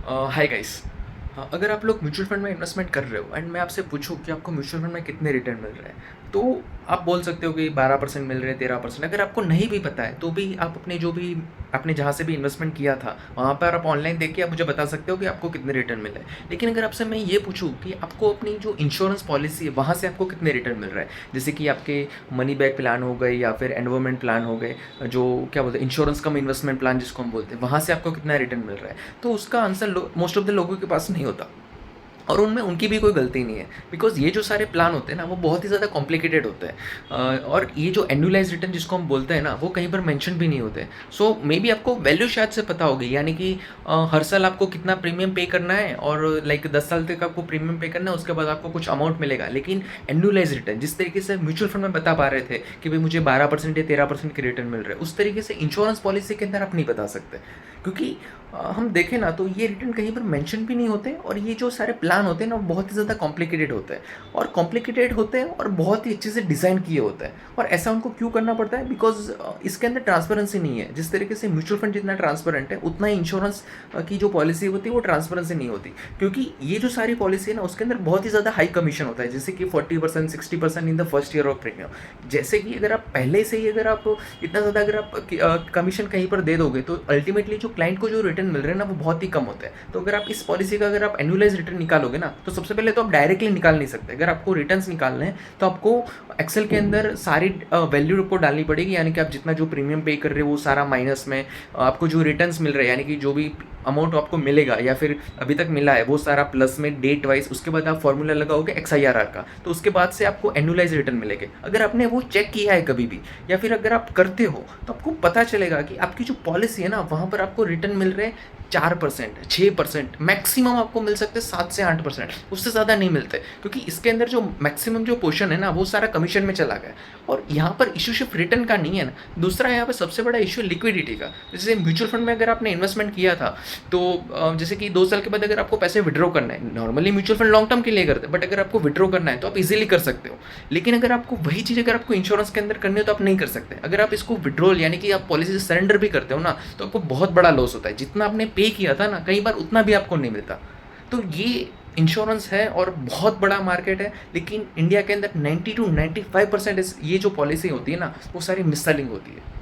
Hi guys. अगर आप लोग म्यूचुअल फंड में इन्वेस्टमेंट कर रहे हो एंड मैं आपसे पूछूं कि आपको म्यूचुअल फंड में कितने रिटर्न मिल रहे हैं, तो आप बोल सकते हो कि 12% मिल रहे हैं, 13%। अगर आपको नहीं भी पता है तो भी आप अपने जो भी आपने जहाँ से भी इन्वेस्टमेंट किया था वहाँ पर आप ऑनलाइन देख के आप मुझे बता सकते हो कि आपको कितने रिटर्न मिल रहे हैं। लेकिन अगर आपसे मैं ये पूछूं कि आपको अपनी जो इंश्योरेंस पॉलिसी है वहाँ से आपको कितने रिटर्न मिल रहा है, जैसे कि आपके मनी बैक प्लान हो गए या फिर एनवायरमेंट प्लान हो गए, जो क्या बोलते हैं इंश्योरेंस कम इन्वेस्टमेंट प्लान जिसको हम बोलते हैं, वहाँ से आपको कितना रिटर्न मिल रहा है, तो उसका आंसर मोस्ट ऑफ द लोगों के पास नहीं होता। और उनमें उनकी भी कोई गलती नहीं है, बिकॉज ये जो सारे प्लान होते हैं ना वो बहुत ही ज़्यादा कॉम्प्लिकेटेड होते हैं। और ये जो एनुअलाइज रिटर्न जिसको हम बोलते हैं ना वो कहीं पर मेंशन भी नहीं होते। सो मे बी आपको वैल्यू शायद से पता होगी, यानी कि हर साल आपको कितना प्रीमियम पे करना है और लाइक 10 साल तक आपको प्रीमियम पे करना है, उसके बाद आपको कुछ अमाउंट मिलेगा। लेकिन एनुअलाइज रिटर्न जिस तरीके से म्यूचुअल फंड में बता पा रहे थे कि भाई मुझे 12% या 13% के रिटर्न मिल रहे हैं, उस तरीके से इंश्योरेंस पॉलिसी के अंदर आप नहीं बता सकते, क्योंकि हम देखें ना तो ये रिटर्न कहीं पर मेंशन भी नहीं होते। और ये जो सारे प्लान होते हैं ना वो बहुत ही ज़्यादा कॉम्प्लिकेटेड होते हैं, और कॉम्प्लिकेटेड होते हैं और बहुत ही अच्छे से डिज़ाइन किए होते हैं। और ऐसा उनको क्यों करना पड़ता है, बिकॉज इसके अंदर ट्रांसपेरेंसी नहीं है। जिस तरीके से म्यूचुअल फंड जितना ट्रांसपेरेंट है उतना ही इंश्योरेंस की जो पॉलिसी होती है वो ट्रांसपेरेंसी नहीं होती, क्योंकि ये जो सारी पॉलिसी है ना उसके अंदर बहुत ही ज़्यादा हाई कमीशन होता है, जैसे कि 40% 60% in the first year of premium. जैसे कि अगर आप पहले से ही अगर आप इतना ज़्यादा अगर आप कमीशन कहीं पर दे दोगे तो अल्टीमेटली जो क्लाइंट को जो रिटर्न मिल रहे हैं ना वो बहुत ही कम होता है। तो अगर आप इस पॉलिसी का अगर आप एनुअलाइज रिटर्न निकालोगे ना तो सबसे पहले तो आप डायरेक्टली निकाल नहीं सकते। अगर आपको रिटर्न्स निकालने हैं तो आपको एक्सेल के अंदर सारी वैल्यू रिपोर्ट डालनी पड़ेगी, यानी कि आप जितना जो प्रीमियम पे कर रहे हो वो सारा माइनस में आपको जो रिटर्न्स मिल रहे हैं, यानी कि जो भी अमाउंट आपको मिलेगा या फिर अभी तक मिला है वो सारा प्लस में डेट वाइज, उसके बाद आप फॉर्मूला लगाओगे XIRR का, तो उसके बाद से आपको एनुअलाइज रिटर्न मिलेंगे। अगर आपने वो चेक किया है कभी भी या फिर अगर आप करते हो तो आपको पता चलेगा कि आपकी जो पॉलिसी है ना वहाँ पर आपको रिटर्न मिल रहे हैं 4%, 6%, मैक्सिमम आपको मिल सकते हैं 7 से 8%, उससे ज़्यादा नहीं मिलते, क्योंकि इसके अंदर जो मैक्सिमम जो पोर्शन है ना वो सारा कमीशन में चला गया। और यहाँ पर इशू सिर्फ रिटर्न का नहीं है ना, दूसरा यहाँ पर सबसे बड़ा इशू लिक्विडिटी का। जैसे म्यूचुअल फंड में अगर आपने इन्वेस्टमेंट किया था तो जैसे कि 2 साल के बाद अगर आपको पैसे विड्रॉ करना है, normally mutual fund long term के लिए करते हैं, बट अगर आपको विड्रॉ करना है तो आप इजीली कर सकते हो। लेकिन अगर आपको वही चीज़ अगर आपको इंश्योरेंस के अंदर करनी हो तो आप नहीं कर सकते। अगर आप इसको विड्रॉल यानी कि आप पॉलिसी से सरेंडर भी करते हो ना तो आपको बहुत बड़ा लॉस होता है। जितना आपने पे किया था ना कई बार उतना भी आपको नहीं मिलता। तो ये इंश्योरेंस है और बहुत बड़ा मार्केट है, लेकिन इंडिया के अंदर 90 to 95% ये जो पॉलिसी होती है ना वो सारी मिस सेलिंग होती है।